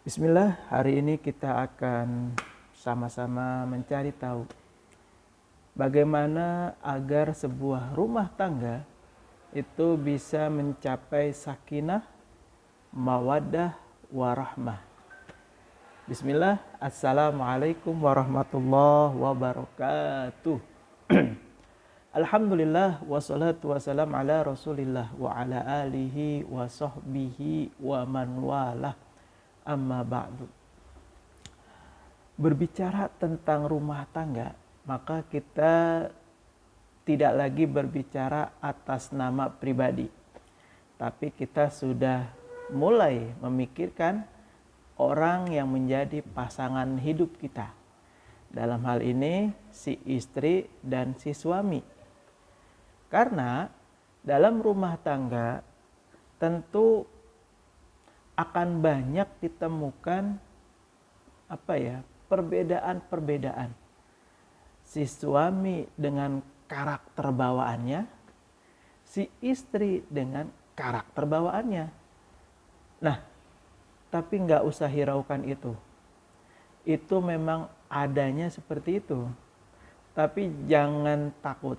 Bismillah, hari ini kita akan sama-sama mencari tahu bagaimana agar sebuah rumah tangga itu bisa mencapai sakinah, mawaddah, warahmah. Bismillah, Assalamualaikum warahmatullahi wabarakatuh. Alhamdulillah, wassalatu wassalam ala rasulillah wa ala alihi wa sahbihi wa man walah. Amma ba'du. Berbicara tentang rumah tangga, maka kita tidak lagi berbicara atas nama pribadi, tapi kita sudah mulai memikirkan orang yang menjadi pasangan hidup kita. Dalam hal ini si istri dan si suami. Karena dalam rumah tangga tentu akan banyak ditemukan perbedaan-perbedaan. Si suami dengan karakter bawaannya, si istri dengan karakter bawaannya. Nah, tapi nggak usah hiraukan itu. Itu memang adanya seperti itu. Tapi jangan takut.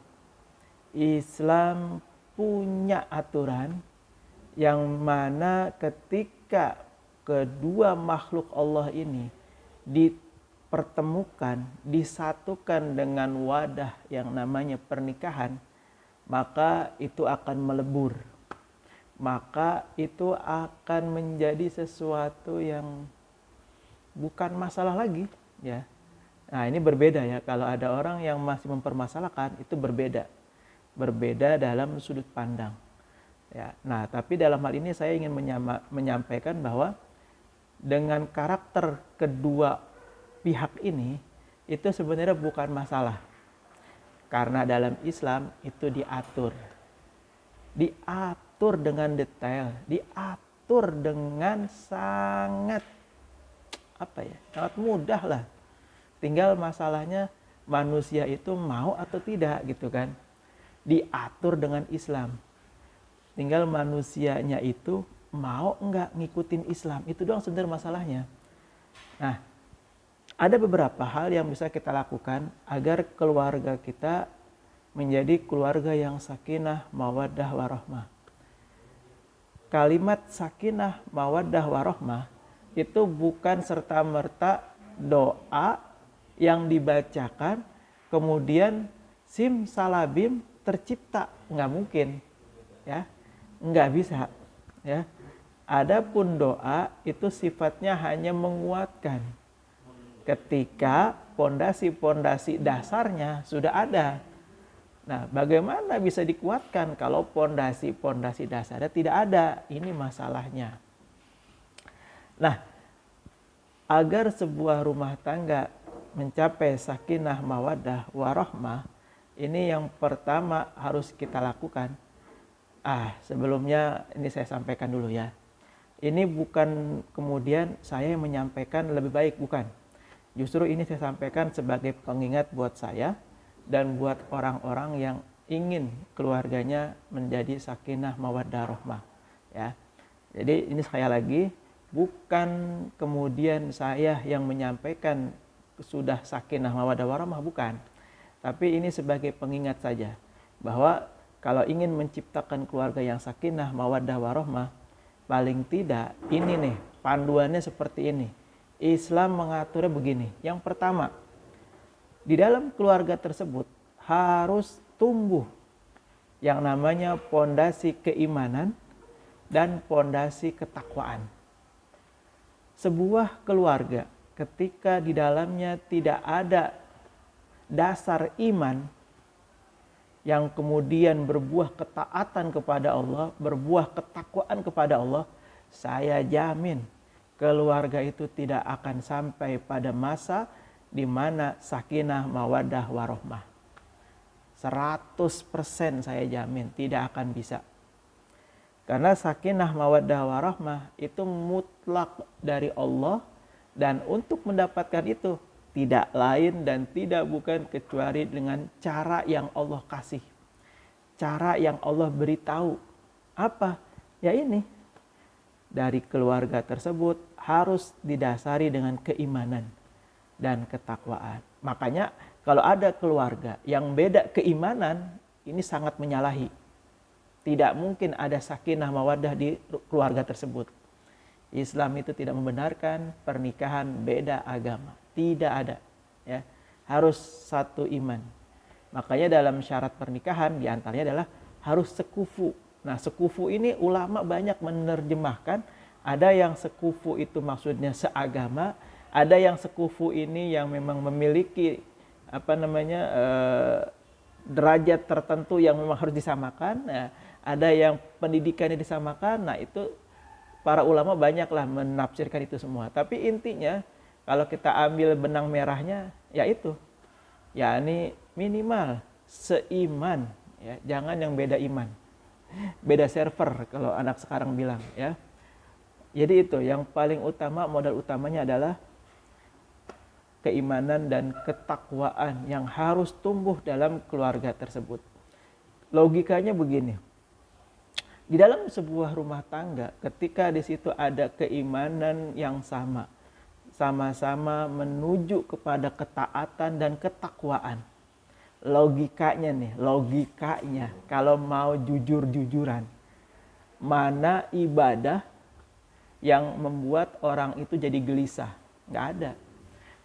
Islam punya aturan yang mana ketika kedua makhluk Allah ini dipertemukan, disatukan dengan wadah yang namanya pernikahan, maka itu akan melebur. Maka itu akan menjadi sesuatu yang bukan masalah lagi, ya. Nah, ini berbeda ya, kalau ada orang yang masih mempermasalahkan, itu berbeda. Berbeda dalam sudut pandang. Ya, nah, tapi dalam hal ini saya ingin menyampaikan bahwa dengan karakter kedua pihak ini itu sebenarnya bukan masalah. Karena dalam Islam itu diatur. Diatur dengan detail, diatur dengan sangat sangat mudah lah. Tinggal masalahnya manusia itu mau atau tidak gitu kan. Diatur dengan Islam. Tinggal manusianya itu mau enggak ngikutin Islam. Itu doang sebenarnya masalahnya. Nah, ada beberapa hal yang bisa kita lakukan agar keluarga kita menjadi keluarga yang sakinah, mawaddah, warahmah. Kalimat sakinah, mawaddah, warahmah itu bukan serta-merta doa yang dibacakan kemudian simsalabim tercipta. Enggak mungkin. Ya. Enggak bisa, ya. Adapun doa itu sifatnya hanya menguatkan. Ketika pondasi-pondasi dasarnya sudah ada. Nah, bagaimana bisa dikuatkan kalau pondasi-pondasi dasarnya tidak ada? Ini masalahnya. Nah, agar sebuah rumah tangga mencapai sakinah, mawaddah, warahmah, ini yang pertama harus kita lakukan. Sebelumnya ini saya sampaikan dulu ya. Ini bukan kemudian saya yang menyampaikan lebih baik, bukan. Justru ini saya sampaikan sebagai pengingat buat saya dan buat orang-orang yang ingin keluarganya menjadi sakinah, mawaddah, rahmah. Ya. Jadi ini sekali lagi bukan kemudian saya yang menyampaikan sudah sakinah, mawaddah, warahmah, bukan. Tapi ini sebagai pengingat saja bahwa kalau ingin menciptakan keluarga yang sakinah, mawaddah, warahmah, paling tidak ini nih, panduannya seperti ini. Islam mengaturnya begini. Yang pertama, di dalam keluarga tersebut harus tumbuh yang namanya pondasi keimanan dan pondasi ketakwaan. Sebuah keluarga ketika di dalamnya tidak ada dasar iman yang kemudian berbuah ketaatan kepada Allah, berbuah ketakwaan kepada Allah, saya jamin keluarga itu tidak akan sampai pada masa di mana sakinah, mawaddah, warahmah. 100% saya jamin tidak akan bisa. Karena sakinah, mawaddah, warahmah itu mutlak dari Allah, dan untuk mendapatkan itu tidak lain dan tidak bukan kecuali dengan cara yang Allah kasih. Cara yang Allah beritahu. Apa? Ya ini. dari keluarga tersebut harus didasari dengan keimanan dan ketakwaan. Makanya kalau ada keluarga yang beda keimanan, ini sangat menyalahi. Tidak mungkin ada sakinah mawaddah di keluarga tersebut. Islam itu tidak membenarkan pernikahan beda agama. Tidak ada. Ya. Harus satu iman. Makanya dalam syarat pernikahan diantaranya adalah harus sekufu. Nah, sekufu ini ulama banyak menerjemahkan. Ada yang sekufu itu maksudnya seagama, ada yang sekufu ini yang memang memiliki derajat tertentu yang memang harus disamakan. Nah, ada yang pendidikannya disamakan. Nah, itu para ulama banyaklah menafsirkan itu semua. Tapi intinya kalau kita ambil benang merahnya, yaitu yakni minimal seiman, ya, jangan yang beda iman. Beda server kalau anak sekarang bilang, ya. Jadi itu yang paling utama, modal utamanya adalah keimanan dan ketakwaan yang harus tumbuh dalam keluarga tersebut. Logikanya begini. Di dalam sebuah rumah tangga, ketika di situ ada keimanan yang sama-sama menuju kepada ketaatan dan ketakwaan. Logikanya kalau mau jujur-jujuran, mana ibadah yang membuat orang itu jadi gelisah? Nggak ada.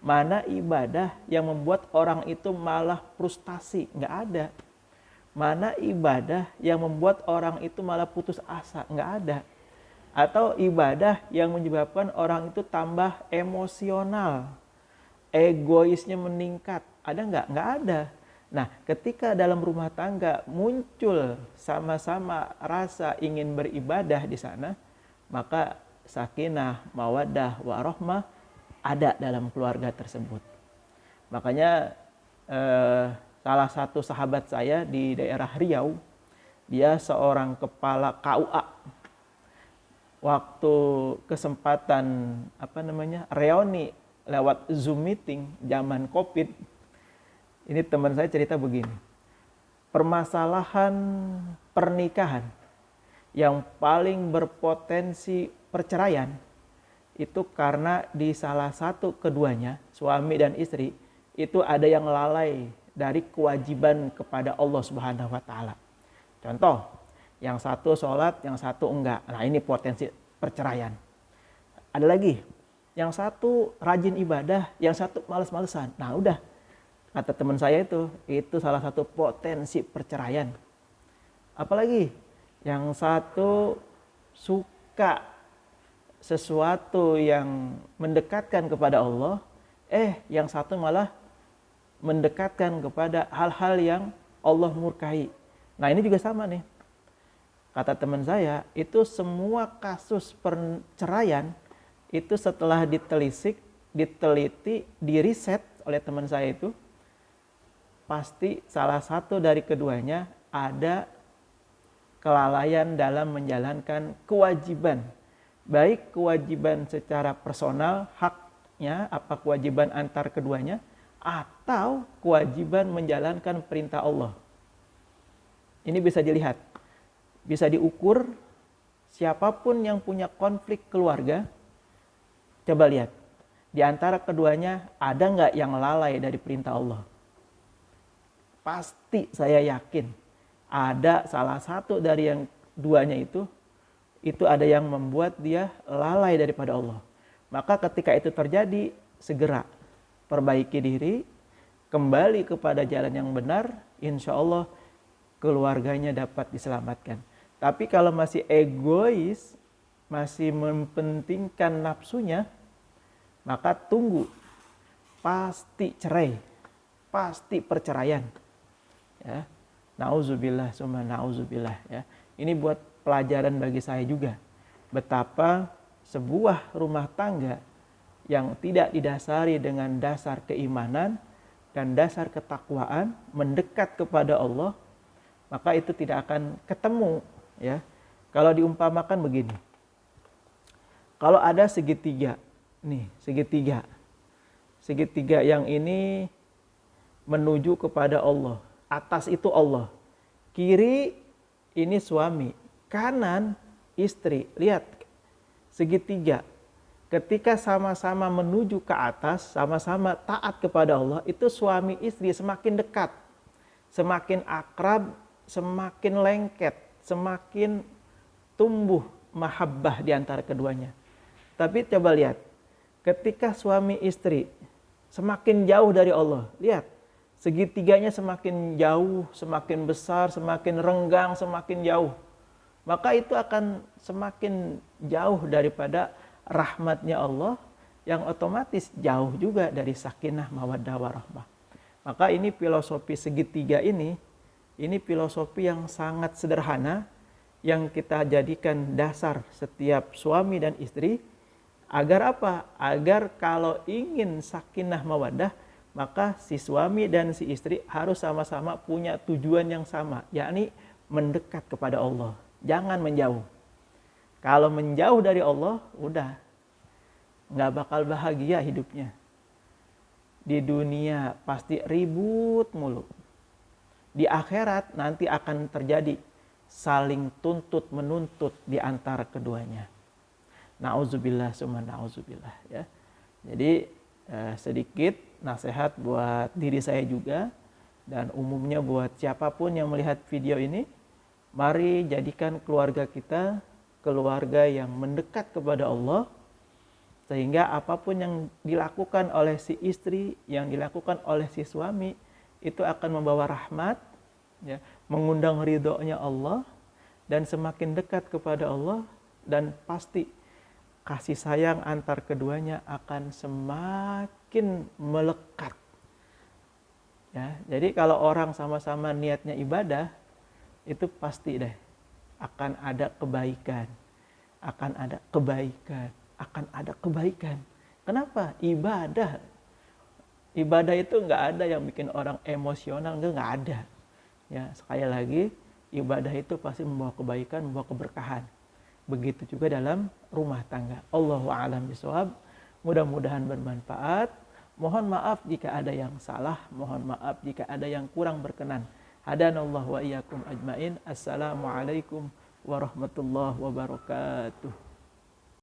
Mana ibadah yang membuat orang itu malah frustasi? Nggak ada. Mana ibadah yang membuat orang itu malah putus asa? Nggak ada. Atau ibadah yang menyebabkan orang itu tambah emosional, egoisnya meningkat? Ada nggak? Nggak ada. Nah, ketika dalam rumah tangga muncul sama-sama rasa ingin beribadah di sana, maka sakinah, mawaddah, warahmah ada dalam keluarga tersebut. Makanya salah satu sahabat saya di daerah Riau, dia seorang kepala KUA. Waktu kesempatan reuni lewat Zoom meeting zaman Covid, ini teman saya cerita begini. Permasalahan pernikahan yang paling berpotensi perceraian itu karena di salah satu keduanya, suami dan istri, itu ada yang lalai dari kewajiban kepada Allah Subhanahu wa taala. Contoh, yang satu sholat, yang satu enggak. Nah, ini potensi perceraian. Ada lagi, yang satu rajin ibadah, yang satu malas-malesan. Nah, udah. Kata teman saya itu salah satu potensi perceraian. Apalagi yang satu suka sesuatu yang mendekatkan kepada Allah, yang satu malah mendekatkan kepada hal-hal yang Allah murkai. Nah, ini juga sama nih. Kata teman saya, itu semua kasus perceraian itu setelah diteliti, diriset oleh teman saya itu, pasti salah satu dari keduanya ada kelalaian dalam menjalankan kewajiban. Baik kewajiban secara personal, haknya, apa kewajiban antar keduanya, atau kewajiban menjalankan perintah Allah. Ini bisa dilihat, bisa diukur. Siapapun yang punya konflik keluarga, coba lihat, di antara keduanya ada nggak yang lalai dari perintah Allah? Pasti saya yakin ada salah satu dari yang duanya itu ada yang membuat dia lalai daripada Allah. Maka ketika itu terjadi, segera perbaiki diri, kembali kepada jalan yang benar, insya Allah keluarganya dapat diselamatkan. Tapi kalau masih egois, masih mempentingkan nafsunya, maka tunggu, pasti cerai, pasti perceraian. Ya, nauzubillah summa nauzubillah. Ya, ini buat pelajaran bagi saya juga, betapa sebuah rumah tangga yang tidak didasari dengan dasar keimanan dan dasar ketakwaan, mendekat kepada Allah, maka itu tidak akan ketemu. Ya, kalau diumpamakan begini, kalau ada segitiga, segitiga yang ini menuju kepada Allah. Atas itu Allah, kiri ini suami, kanan istri. Lihat, segitiga. Ketika sama-sama menuju ke atas, sama-sama taat kepada Allah, itu suami istri semakin dekat, semakin akrab, semakin lengket, semakin tumbuh mahabbah di antara keduanya. Tapi coba lihat, ketika suami istri semakin jauh dari Allah, lihat, segitiganya semakin jauh, semakin besar, semakin renggang, semakin jauh. Maka itu akan semakin jauh daripada rahmatnya Allah, yang otomatis jauh juga dari sakinah, mawaddah, warahmah. Maka ini filosofi segitiga ini filosofi yang sangat sederhana, yang kita jadikan dasar setiap suami dan istri. Agar apa? Agar kalau ingin sakinah mawaddah, maka si suami dan si istri harus sama-sama punya tujuan yang sama, yakni mendekat kepada Allah. Jangan menjauh. Kalau menjauh dari Allah, udah nggak bakal bahagia hidupnya. Di dunia pasti ribut mulu. Di akhirat nanti akan terjadi saling tuntut menuntut di antara keduanya. Nauzubillah summa nauzubillah ya. Jadi sedikit nasihat buat diri saya juga dan umumnya buat siapapun yang melihat video ini. Mari jadikan keluarga kita keluarga yang mendekat kepada Allah, sehingga apapun yang dilakukan oleh si istri, yang dilakukan oleh si suami, itu akan membawa rahmat, ya, mengundang ridhonya Allah, dan semakin dekat kepada Allah, dan pasti kasih sayang antar keduanya akan semakin melekat. Ya, jadi kalau orang sama-sama niatnya ibadah, itu pasti deh akan ada kebaikan, akan ada kebaikan, akan ada kebaikan. Kenapa? Ibadah itu nggak ada yang bikin orang emosional, nggak ada. Ya, sekali lagi, ibadah itu pasti membawa kebaikan, membawa keberkahan. Begitu juga dalam rumah tangga. Allahu a'lam bishawab. Mudah-mudahan bermanfaat. Mohon maaf jika ada yang salah, mohon maaf jika ada yang kurang berkenan. Hadanallahu wa iyyakum ajmain. Assalamualaikum warahmatullahi wabarakatuh.